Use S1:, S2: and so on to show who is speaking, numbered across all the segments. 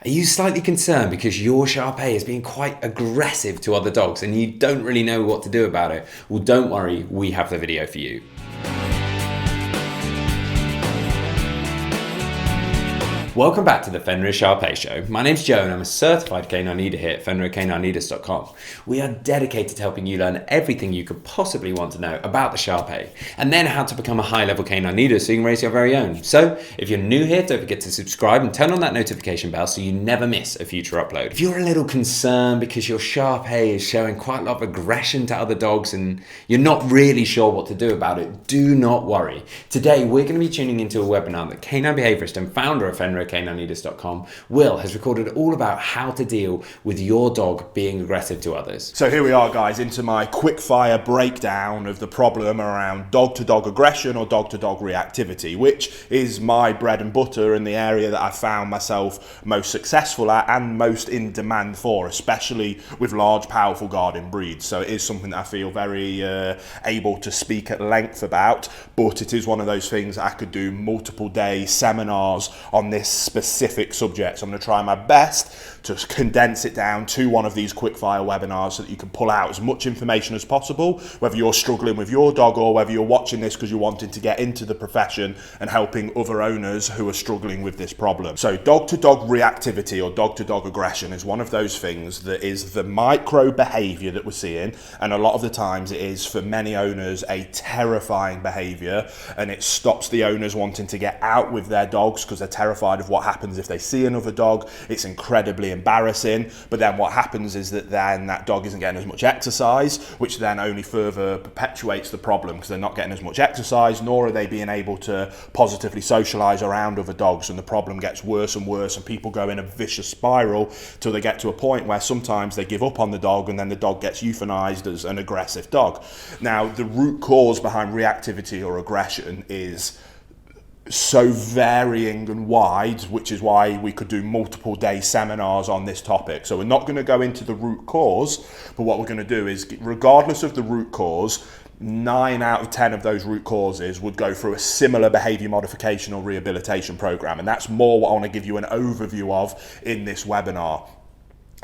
S1: Are you slightly concerned because your SHAR PEI is being quite aggressive to other dogs and you don't really know what to do about it? Well, don't worry, we have the video for you. Welcome back to the Fenrir SHAR PEI Show. My name's Joe and I'm a certified canine leader here at FenrirCanineLeaders.com. We are dedicated to helping you learn everything you could possibly want to know about the SHAR PEI and then how to become a high-level canine leader so you can raise your very own. So, if you're new here, don't forget to subscribe and turn on that notification bell so you never miss a future upload. If you're a little concerned because your SHAR PEI is showing quite a lot of aggression to other dogs and you're not really sure what to do about it, do not worry. Today, we're going to be tuning into a webinar that canine behaviorist and founder of FenrirCanineLeaders.com, Will, has recorded all about how to deal with your dog being aggressive to others.
S2: So here we are, guys, into my quick fire breakdown of the problem around dog-to-dog aggression or dog-to-dog reactivity, which is my bread and butter and the area that I found myself most successful at and most in demand for, especially with large, powerful guarding breeds. So it is something that I feel very able to speak at length about, but it is one of those things that I could do multiple day seminars on this specific subject. So I'm going to try my best to condense it down to one of these quickfire webinars so that you can pull out as much information as possible, whether you're struggling with your dog or whether you're watching this because you're wanting to get into the profession and helping other owners who are struggling with this problem. So dog-to-dog reactivity or dog-to-dog aggression is one of those things that is the micro behavior that we're seeing, and a lot of the times it is for many owners a terrifying behavior, and it stops the owners wanting to get out with their dogs because they're terrified of what happens if they see another dog. It's incredibly embarrassing, but then what happens is that then that dog isn't getting as much exercise, which then only further perpetuates the problem because they're not getting as much exercise, nor are they being able to positively socialize around other dogs, and the problem gets worse and worse, and people go in a vicious spiral till they get to a point where sometimes they give up on the dog and then the dog gets euthanized as an aggressive dog. Now, the root cause behind reactivity or aggression is so varying and wide, which is why we could do multiple day seminars on this topic. So we're not going to go into the root cause, but what we're going to do is, regardless of the root cause, 9 out of 10 of those root causes would go through a similar behavior modification or rehabilitation program, and that's more what I want to give you an overview of in this webinar.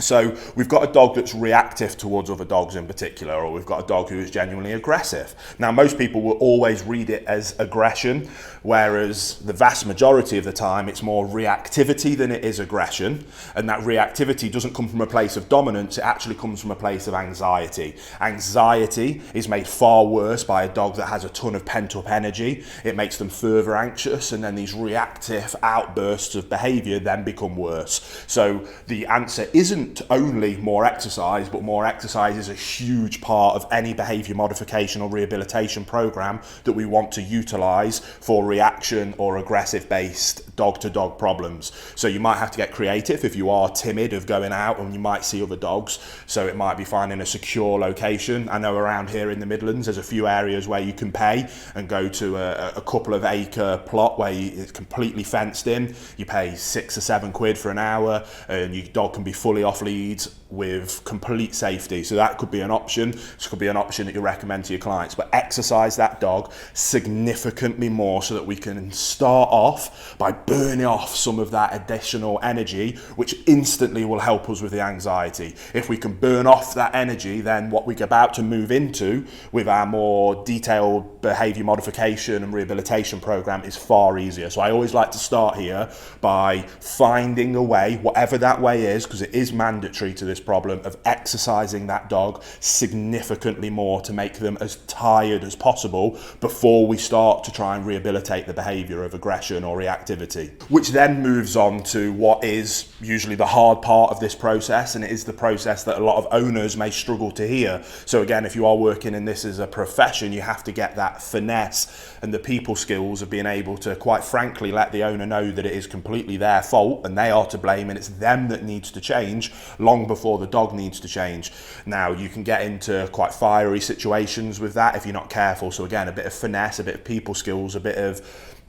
S2: So we've got a dog that's reactive towards other dogs in particular, or we've got a dog who is genuinely aggressive. Now, most people will always read it as aggression, whereas the vast majority of the time it's more reactivity than it is aggression. And that reactivity doesn't come from a place of dominance, it actually comes from a place of anxiety. Anxiety is made far worse by a dog that has a ton of pent-up energy. It makes them further anxious, and then these reactive outbursts of behavior then become worse. So the answer isn't only more exercise, but more exercise is a huge part of any behavior modification or rehabilitation program that we want to utilize for reaction or aggressive based dog-to-dog problems. So you might have to get creative if you are timid of going out and you might see other dogs. So it might be finding a secure location. I know around here in the Midlands there's a few areas where you can pay and go to a couple of acre plot where it's completely fenced in. You pay £6 or £7 for an hour and your dog can be fully off leads with complete safety. So that could be an option. This could be an option that you recommend to your clients, but exercise that dog significantly more so that we can start off by burning off some of that additional energy, which instantly will help us with the anxiety. If we can burn off that energy, then what we're about to move into with our more detailed behavior modification and rehabilitation program is far easier. So I always like to start here by finding a way, whatever that way is, because it is mandatory to this problem, of exercising that dog significantly more to make them as tired as possible before we start to try and rehabilitate the behavior of aggression or reactivity. Which then moves on to what is usually the hard part of this process, and it is the process that a lot of owners may struggle to hear. So again, if you are working in this as a profession, you have to get that finesse and the people skills of being able to, quite frankly, let the owner know that it is completely their fault and they are to blame and it's them that needs to change long before the dog needs to change. Now, you can get into quite fiery situations with that if you're not careful. So again, a bit of finesse, a bit of people skills, a bit of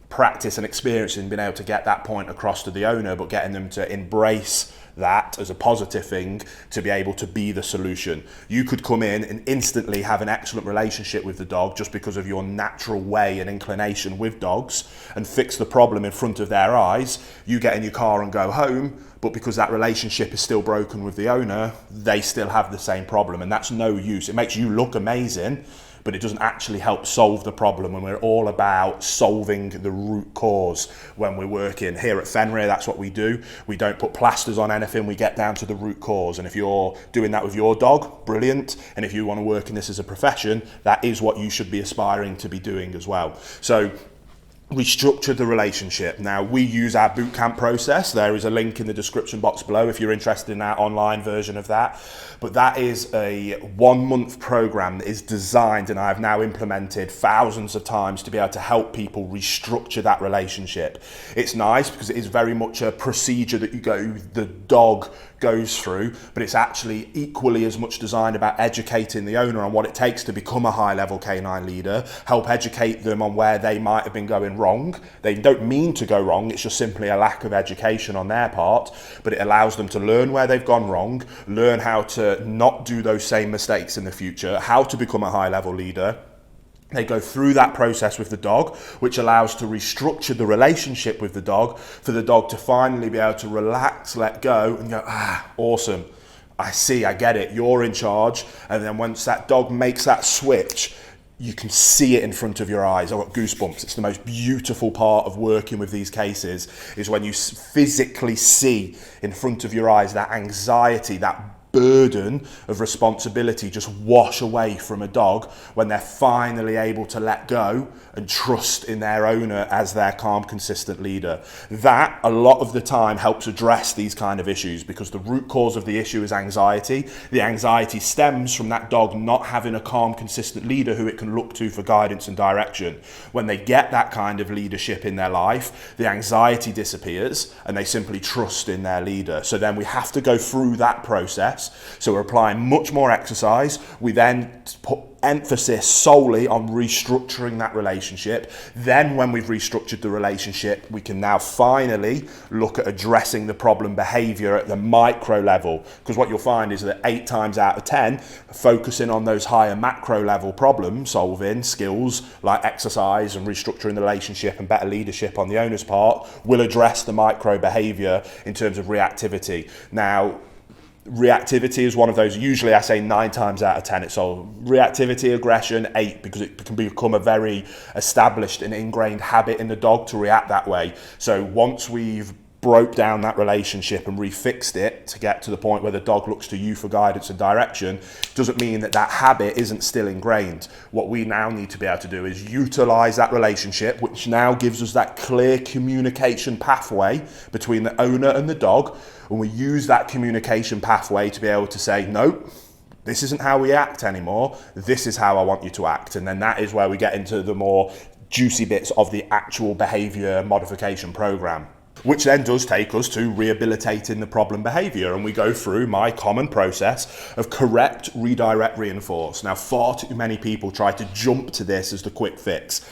S2: practice and experience in being able to get that point across to the owner, but getting them to embrace that as a positive thing to be able to be the solution. You could come in and instantly have an excellent relationship with the dog just because of your natural way and inclination with dogs, and fix the problem in front of their eyes. You get in your car and go home, but because that relationship is still broken with the owner, they still have the same problem, and that's no use. It makes you look amazing, but it doesn't actually help solve the problem, and we're all about solving the root cause when we're working. Here at Fenrir, that's what we do. We don't put plasters on anything, we get down to the root cause. And if you're doing that with your dog, brilliant. And if you want to work in this as a profession, that is what you should be aspiring to be doing as well. So we structured the relationship. Now, we use our bootcamp process. There is a link in the description box below if you're interested in our online version of that. But that is a 1-month program that is designed, and I've now implemented thousands of times, to be able to help people restructure that relationship. It's nice because it is very much a procedure that the dog goes through, but it's actually equally as much designed about educating the owner on what it takes to become a high-level canine leader, help educate them on where they might have been going wrong. They don't mean to go wrong, it's just simply a lack of education on their part, but it allows them to learn where they've gone wrong, learn how to not do those same mistakes in the future, how to become a high-level leader. They go through that process with the dog, which allows to restructure the relationship with the dog, for the dog to finally be able to relax, let go, and go, awesome. I see, I get it, you're in charge. And then once that dog makes that switch, you can see it in front of your eyes. I've got goosebumps. It's the most beautiful part of working with these cases, is when you physically see in front of your eyes that anxiety, that burden of responsibility just wash away from a dog when they're finally able to let go and trust in their owner as their calm, consistent leader. That, a lot of the time, helps address these kind of issues, because the root cause of the issue is anxiety. The anxiety stems from that dog not having a calm, consistent leader who it can look to for guidance and direction. When they get that kind of leadership in their life, the anxiety disappears and they simply trust in their leader. So then we have to go through that process. So we're applying much more exercise. We then put emphasis solely on restructuring that relationship. Then when we've restructured the relationship, we can now finally look at addressing the problem behavior at the micro level, because what you'll find is that 8 times out of 10, focusing on those higher macro level problem solving skills like exercise and restructuring the relationship and better leadership on the owner's part will address the micro behavior in terms of reactivity. Now, reactivity is one of those, usually I say 9 times out of 10 it's all reactivity, aggression 8, because it can become a very established and ingrained habit in the dog to react that way. So once we've broke down that relationship and refixed it to get to the point where the dog looks to you for guidance and direction, doesn't mean that that habit isn't still ingrained. What we now need to be able to do is utilize that relationship, which now gives us that clear communication pathway between the owner and the dog, and we use that communication pathway to be able to say, no, this isn't how we act anymore, this is how I want you to act. And then that is where we get into the more juicy bits of the actual behavior modification program, which then does take us to rehabilitating the problem behavior. And we go through my common process of correct, redirect, reinforce. Now, far too many people try to jump to this as the quick fix.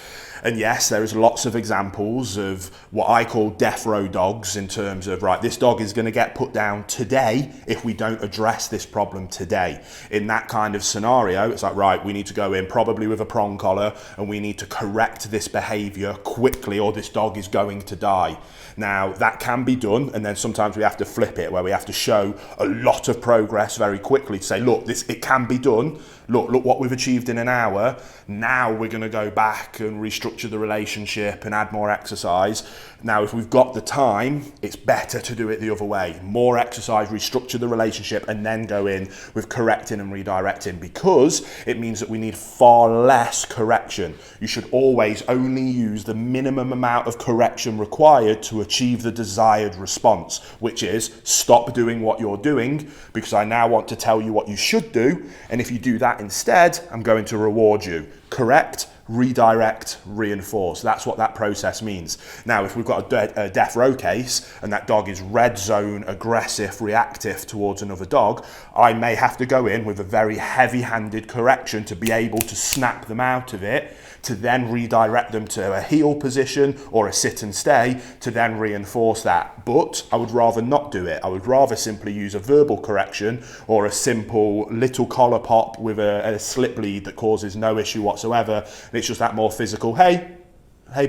S2: And yes, there is lots of examples of what I call death row dogs, in terms of, right, this dog is going to get put down today if we don't address this problem today. In that kind of scenario, it's like, right, we need to go in probably with a prong collar and we need to correct this behavior quickly or this dog is going to die. Now, that can be done, and then sometimes we have to flip it, where we have to show a lot of progress very quickly to say, look, it can be done. Look what we've achieved in an hour. Now we're going to go back and restructure the relationship and add more exercise. Now, if we've got the time, it's better to do it the other way. More exercise, restructure the relationship, and then go in with correcting and redirecting, because it means that we need far less correction. You should always only use the minimum amount of correction required to achieve the desired response, which is stop doing what you're doing because I now want to tell you what you should do. And if you do that instead, I'm going to reward you. Correct, redirect, reinforce. That's what that process means. Now, if we've got a death row case and that dog is red zone, aggressive, reactive towards another dog, I may have to go in with a very heavy-handed correction to be able to snap them out of it, to then redirect them to a heel position or a sit and stay to then reinforce that. But I would rather not do it. I would rather simply use a verbal correction or a simple little collar pop with a slip lead that causes no issue whatsoever. And it's just that more physical, hey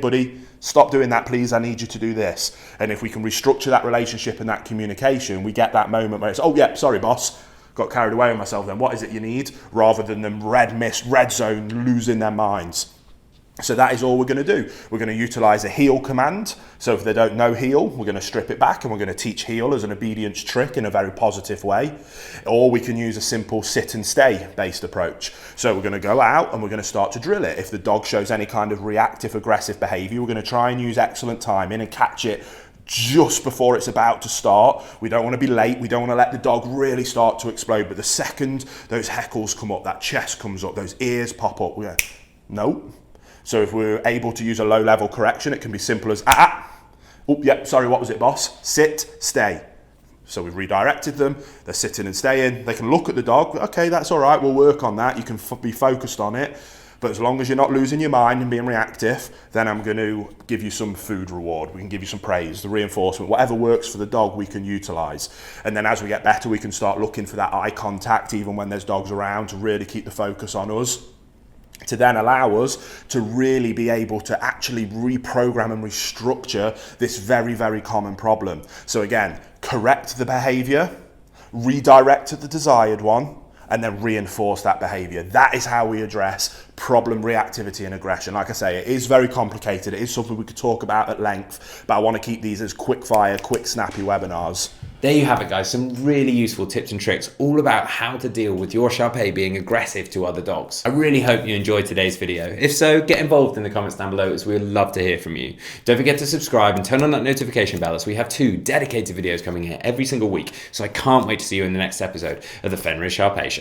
S2: buddy, stop doing that please, I need you to do this. And if we can restructure that relationship and that communication, we get that moment where it's, oh yeah, sorry boss, got carried away with myself then, what is it you need? Rather than them red zone, losing their minds. So that is all we're going to do. We're going to utilize a heel command. So if they don't know heel, we're going to strip it back and we're going to teach heel as an obedience trick in a very positive way. Or we can use a simple sit and stay based approach. So we're going to go out and we're going to start to drill it. If the dog shows any kind of reactive, aggressive behavior, we're going to try and use excellent timing and catch it just before it's about to start. We don't want to be late. We don't want to let the dog really start to explode. But the second those heckles come up, that chest comes up, those ears pop up, we're going, no. So if we're able to use a low level correction, it can be simple as, oh, yeah, sorry, what was it, boss? Sit, stay. So we've redirected them, they're sitting and staying. They can look at the dog, okay, that's all right, we'll work on that. You can be focused on it. But as long as you're not losing your mind and being reactive, then I'm going to give you some food reward. We can give you some praise, the reinforcement, whatever works for the dog we can utilize. And then as we get better, we can start looking for that eye contact, even when there's dogs around, to really keep the focus on us, to then allow us to really be able to actually reprogram and restructure this very, very common problem. So again, correct the behavior, redirect to the desired one, and then reinforce that behavior. That is how we address problem reactivity and aggression. Like I say, it is very complicated. It is something we could talk about at length, but I want to keep these as quick fire, quick snappy webinars.
S1: There you have it, guys. Some really useful tips and tricks all about how to deal with your SHAR PEI being aggressive to other dogs. I really hope you enjoyed today's video. If so, get involved in the comments down below, as we'd love to hear from you. Don't forget to subscribe and turn on that notification bell, as we have 2 dedicated videos coming here every single week. So I can't wait to see you in the next episode of the Fenrir SHAR PEI Show.